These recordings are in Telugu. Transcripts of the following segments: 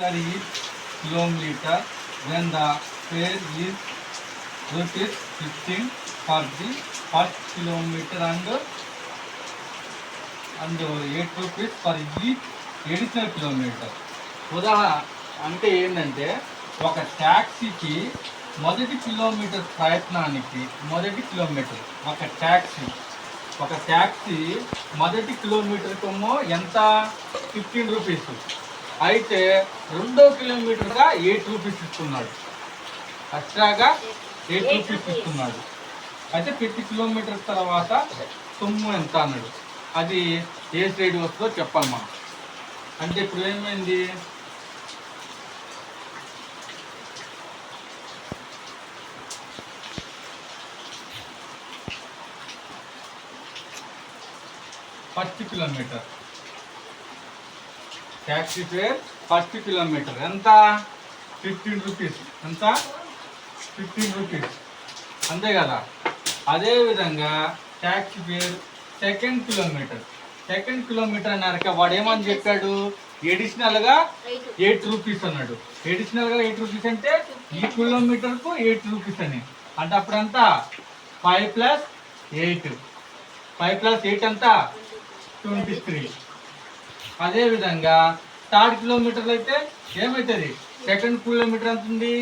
per each kilometer when the fare is rupees 15 for the first kilometer and 8 rupees for each additional kilometer. ఉదాహరణ అంటే ఏంటంటే ఒక ట్యాక్సీకి మొదటి కిలోమీటర్ ప్రయత్నానికి మొదటి కిలోమీటర్ ఒక ట్యాక్సీ మొదటి కిలోమీటర్కేమో ఎంత 15 రూపీస్, అయితే రెండో కిలోమీటర్గా 8 రూపీస్ ఇస్తున్నాడు, ఎక్స్ట్రాగా 8 రూపీస్ ఇస్తున్నాడు. అయితే ప్రతి కిలోమీటర్ తర్వాత సొమ్ము ఎంత అన్నాడు, అది ఏ సైడ్ వస్తుందో చెప్పాలి మనం. అంటే ఇప్పుడు ఏమైంది, first kilometre taxi fare first kilometre ఎంత 15 రూపీస్, ఎంత 15 రూపీస్, అంతే కదా. అదేవిధంగా ట్యాక్సీ ఫేర్ సెకండ్ కిలోమీటర్ అన్నాక వాడు ఏమని చెప్పాడు, ఎడిషనల్గా 8 రూపీస్ అన్నాడు. ఎడిషనల్గా 8 రూపీస్ అంటే ఈ కిలోమీటర్కు 8 రూపీస్ అని, అంటే అప్పుడంతా 5 + 8 అంతా 23. అదేవిధంగా థర్డ్ కిలోమీటర్ అయితే ఏమవుతుంది, సెకండ్ కిలోమీటర్ ఎంత ఉంది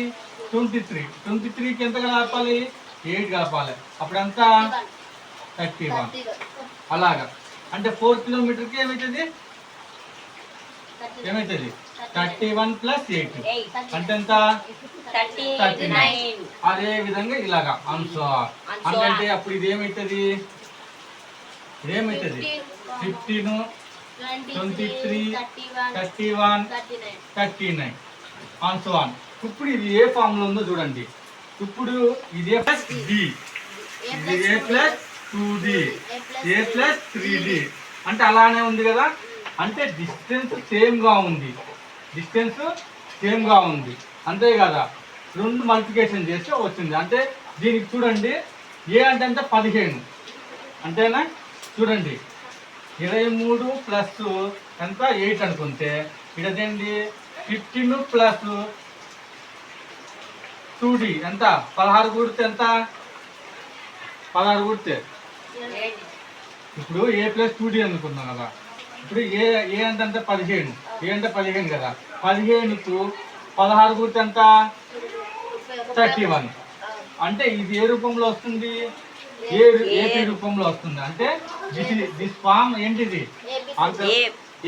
23కి ఎంత కలపాలి, 8 కలపాలి, అప్పుడంతా 31. అలాగా అంటే 4th కిలోమీటర్కి ఏమవుతుంది 31 + 8 అంటే ఎంత 39. అదే విధంగా ఇలాగా అంటే అప్పుడు ఇది ఏమవుతుంది 15, 23, 31, 39 ఆన్. ఇప్పుడు ఇది ఏ ఫామ్ లో ఉందో చూడండి. ఇప్పుడు ఇది A + D, ఇది A + 2D, A + 3D అంటే అలానే ఉంది కదా. అంటే డిస్టెన్స్ సేమ్ గా ఉంది, అంతే కదా. 2 మల్టిప్లికేషన్ చేస్తే వచ్చింది. అంటే దీనికి చూడండి ఏ అంటే 15 అంతేనా. చూడండి 23 ప్లస్ ఎంత 8 అనుకుంటే ఇదేంటి 15 ప్లస్ 2D ఎంత 16 కూడితే ఎంత 16 కూడితే ఇప్పుడు A + 2D అనుకున్నాం కదా. ఇప్పుడు ఏ అంటే 15, ఏ అంటే 15 కదా. 15కు 16 కూడితే ఎంత 31. అంటే ఇది ఏ రూపంలో వస్తుంది, ఏపీ రూపంలో వస్తుంది. అంటే దిస్ ఫామ్ ఏంటిది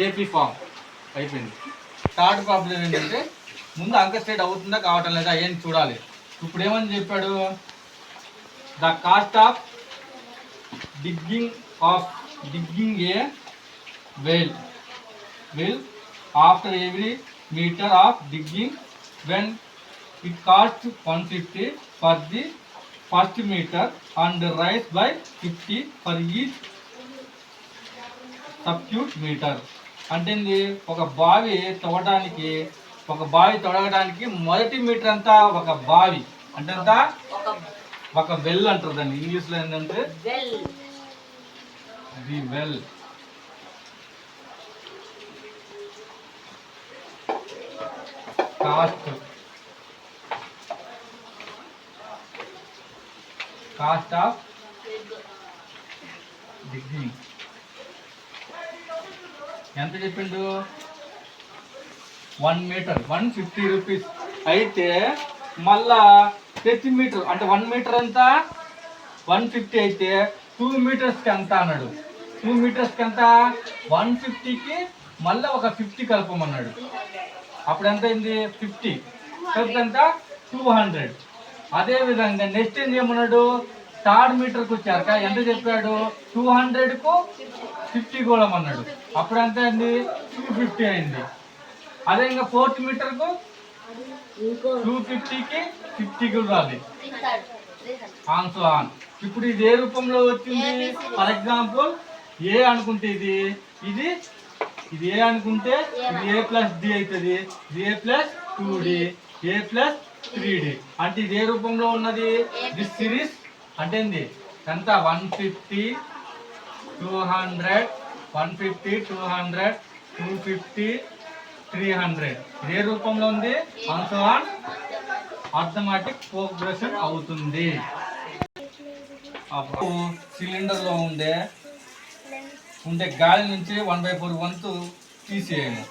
ఏపీ ఫామ్ అయిపోయింది. థర్డ్ ప్రాబ్లం ఏంటంటే ముందు అంక స్టేట్ అవుతుందా కావటం లేదా ఏం చూడాలి. ఇప్పుడు ఏమని చెప్పాడు, the cost of digging a well after every metre of digging when it cost 150 for the first metre and rise by 50 for each substitute metre. అంటే ఒక బావి తవ్వడానికి మొదటి మీటర్ అంతా ఒక బావి అంటే అంతా ఒక వెల్ అంటారు దాన్ని. ఇంగ్లీష్లో ఏంటంటే the well. Cost of digging ఎంత చెప్పిండు, 1 మీటర్ 150 రూపీస్. అయితే మళ్ళా ప్రతి మీటర్ అంటే 1 మీటర్ అంతా 150 అయితే 2 మీటర్స్కి ఎంత అన్నాడు. 2 మీటర్స్కి ఎంత 150కి మళ్ళీ ఒక 50 కలపమన్నాడు. అప్పుడు ఎంత అయింది 50 కలిపి ఎంత 200. అదేవిధంగా నెక్స్ట్ ఏం చేయమన్నాడు, థర్డ్ మీటర్కి వచ్చాక ఎంత చెప్పాడు 200కు 50 కూడా అన్నాడు. అప్పుడు ఎంత అయింది 250 అయింది. అదే ఇంకా 4th మీటర్కు 250కి 50 కూడా రాలి ఆన్. ఇప్పుడు ఇది ఏ రూపంలో వచ్చింది, ఫర్ ఎగ్జాంపుల్ ఏ అనుకుంటే ఇది ఏ అనుకుంటే ఇది A + D అవుతుంది, ఇది A + 2D, A + 3D. అంటే ఇది ఏ రూపంలో ఉన్నది, దిస్ సిరీస్ అంటే ఎంత 150, 200, 150, 200, 250, 300. ఏ రూపంలో ఉంది? ఆటోమేటిక్ ప్రోగ్రెషన్ అవుతుంది. సిలిండర్ లో ఉండే గాలి నుంచి 1/4 వంతు తీసేయను.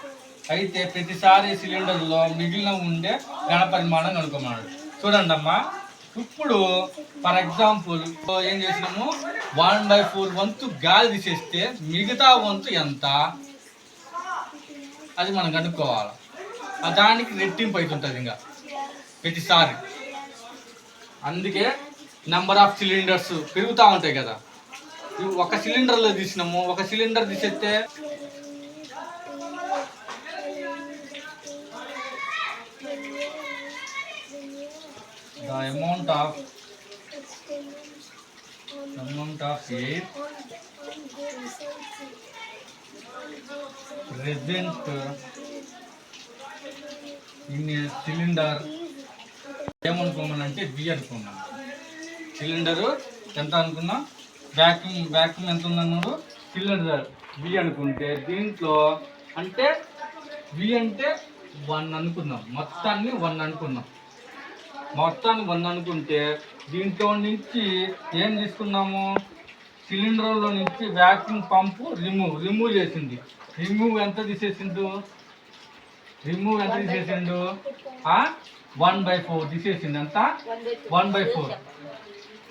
అయితే ప్రతిసారి సిలిండర్ లో మిగిలిన ఉండే ఘన పరిమాణం కనుక్కున్నాడు. చూడండి అమ్మా, ఇప్పుడు ఫర్ ఎగ్జాంపుల్ ఏం చేసినాము, 1/4 వంతు గాలి తీసేస్తే మిగతా వంతు ఎంత అది మనం కనుక్కోవాలి. దానికి రెట్టింపు అవుతుంటుంది ఇంకా ప్రతిసారి. అందుకే నెంబర్ ఆఫ్ సిలిండర్స్ పెరుగుతూ ఉంటాయి కదా. ఒక సిలిండర్లో తీసినాము, ఒక సిలిండర్ తీసేస్తే the amount of air present in a cylinder ఏమనుకోమనంటే V అనుకున్నాం. సిలిండరు ఎంత అనుకున్నాం, వ్యాక్యూమ్ ఎంత ఉందన్నాడు, సిలిండర్ V అనుకుంటే దీంట్లో అంటే V అంటే 1 అనుకుందాం, మొత్తాన్ని 1 అనుకుందాం. మొత్తాన్ని 1 అనుకుంటే దీంట్లో నుంచి ఏం తీసుకున్నాము, సిలిండర్లో నుంచి వ్యాక్యూమ్ పంపు రిమూవ్ చేసింది. రిమూవ్ ఎంత తీసేసిండు 1/4 తీసేసింది. అంత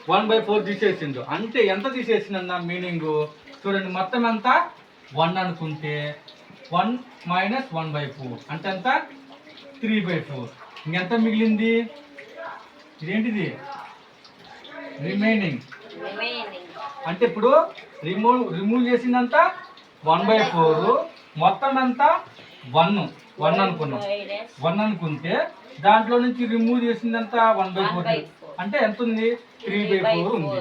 1/4 తీసేసిండు. అంటే ఎంత తీసేసిందన్న మీనింగ్ చూడండి. మొత్తం ఎంత 1 అనుకుంటే 1 - 1/4 అంటే ఎంత 3/4. ఇంకెంత మిగిలింది, ఇదేంటిది రిమైనింగ్. అంటే ఇప్పుడు రిమూవ్ చేసిందంత 1/4, మొత్తం ఎంత 1 అనుకున్నాం. 1 అనుకుంటే దాంట్లో నుంచి రిమూవ్ చేసిందంత 1/4 అంటే ఎంత ఉంది, 3/4 ఉంది.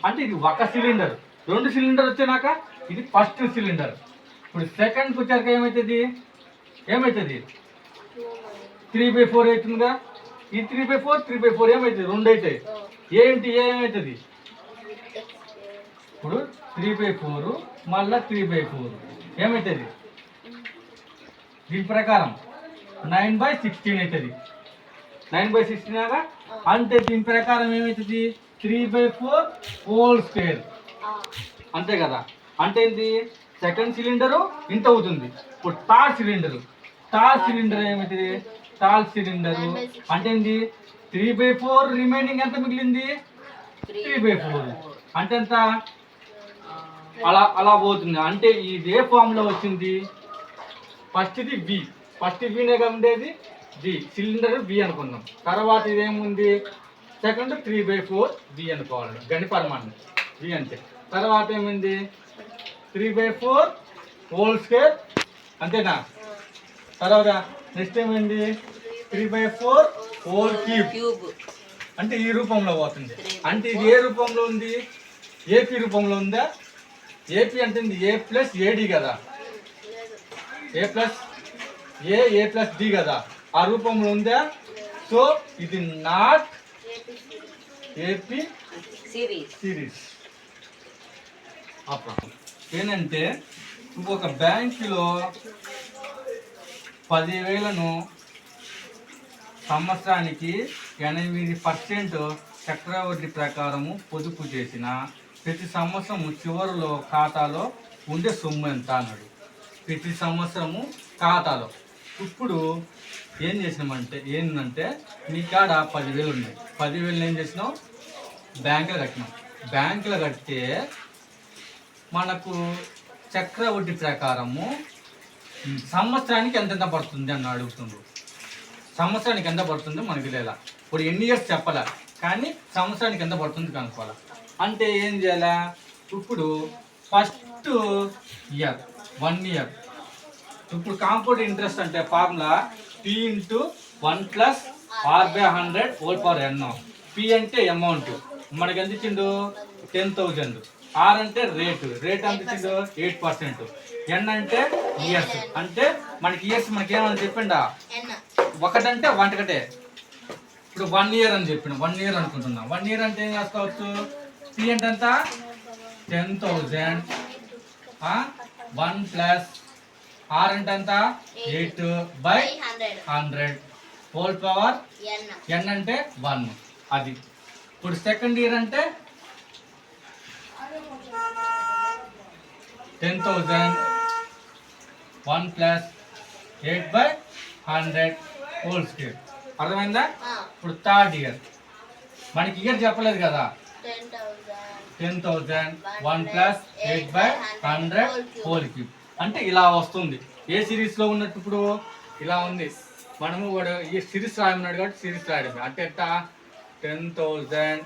అంటే ఇది ఒక సిలిండర్. 2 సిలిండర్ వచ్చాక ఇది ఫస్ట్ సిలిండర్. ఇప్పుడు సెకండ్కి వచ్చాక ఏమవుతుంది 3/4 అవుతుందిగా. ఈ 3/4 ఏమవుతుంది, 2 అవుతాయి. ఏమవుతుంది ఇప్పుడు 3/4 మళ్ళా 3/4 ఏమవుతుంది, దీని ప్రకారం 9/16 అవుతుంది. 9/16 అంటే దీని ప్రకారం ఏమవుతుంది 3/4 హోల్ స్క్వేర్ అంతే కదా. అంటే ఏంటి, సెకండ్ సిలిండరు ఇంత అవుతుంది. ఇప్పుడు థర్డ్ సిలిండర్ ఏమవుతుంది, థర్డ్ సిలిండరు అంటే ఏంటి 3/4 రిమైనింగ్ ఎంత మిగిలింది 3/4 అంటే ఎంత అలా పోతుంది. అంటే ఇది ఏ ఫామ్ లో వచ్చింది, ఫస్ట్ వీనే ఉండేది V, సిలిండర్ V అనుకున్నాం. తర్వాత ఇదేముంది సెకండ్ 3/4 V అనుకోవాలి, గని పరిమాణం V అంటే. తర్వాత ఏమైంది 3/4 హోల్ స్క్వేర్ అంతేనా. తర్వాత నెక్స్ట్ ఏమైంది 3/4 హోల్ క్యూబ్ అంటే ఈ రూపంలో పోతుంది. అంటే ఇది ఏ రూపంలో ఉంది, ఏపీ రూపంలో ఉందా. ఏపీ అంటే A+AD కదా, A+D కదా, ఆ రూపంలో ఉందా. సో ఇది నాట్ ఏపీ సిరీస్. ఏంటంటే ఇంకొక బ్యాంకులో 10,000ను సంవత్సరానికి 8% చక్రవడ్డీ ప్రకారము పొదుపు చేసిన ప్రతి సంవత్సరము చివరిలో ఖాతాలో ఉండే సొమ్ము ఎంత అన్నాడు. ప్రతి సంవత్సరము ఖాతాలో. ఇప్పుడు ఏం చేసినామంటే ఏంటంటే మీ కాడ 10,000 ఉన్నాయి. 10,000 ఏం చేసినావు, బ్యాంకులో కట్టినాం. బ్యాంకులో కడితే మనకు చక్రవడ్డీ ప్రకారము సంవత్సరానికి ఎంతెంత పడుతుంది అని అడుగుతుండ్రు. సంవత్సరానికి ఎంత పడుతుందో మనకి లేదా. ఇప్పుడు ఎన్ని ఇయర్స్ చెప్పాలా, కానీ సంవత్సరానికి ఎంత పడుతుంది కనుక్కోవాలా. అంటే ఏం చేయాలా, ఇప్పుడు ఫస్ట్ ఇయర్ 1 ఇయర్. ఇప్పుడు కాంపౌండ్ ఇంట్రెస్ట్ అంటే formula P × 1 + R/100 whole power n. P అంటే అమౌంట్, మనకి ఎంత ఇచ్చిండు 10,000. R అంటే రేట్ ఎంత ఇచ్చిండు 8%. N అంటే ఇయర్స్, అంటే మనకి ఇయర్స్ ఏమని చెప్పిండా, ఒకటంటే వంటకటే. ఇప్పుడు 1 ఇయర్ అని చెప్పిన 1 ఇయర్ అనుకుంటున్నాం. 1 ఇయర్ అంటే ఏం చేసుకోవచ్చు, P అంటే ఎంత 10,000 1 + ఆర్ అంటే ఎంత 8/100 హోల్ పవర్ n అంటే 1. అది ఇప్పుడు సెకండ్ ఇయర్ అంటే 10,000 1 ప్లస్ 8/100 హోల్ స్క్వేర్. అర్థమైందా? ఇప్పుడు థర్డ్ ఇయర్ మనకి ఇయర్ చెప్పలేదు కదా. 10,000 1 ప్లస్ 8/100 హోల్ క్యూబ్ అంటే ఇలా వస్తుంది. ఏ సిరీస్లో ఉన్నట్టు ఇప్పుడు ఇలా ఉంది. మనము వాడు ఈ సిరీస్ రాయమన్నాడు కాబట్టి సిరీస్ రాయడమే. అంటే ఎట్టా 10,000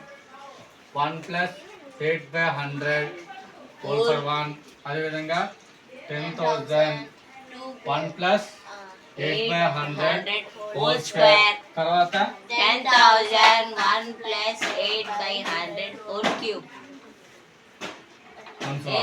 1 ప్లస్ 8/100 హోల్ ఫర్ 1. అదేవిధంగా 10,000 1 ప్లస్ 8/100 హోల్ స్క్వేర్. తర్వాత 10,000 1 plus 8/100 whole cube. అంతే.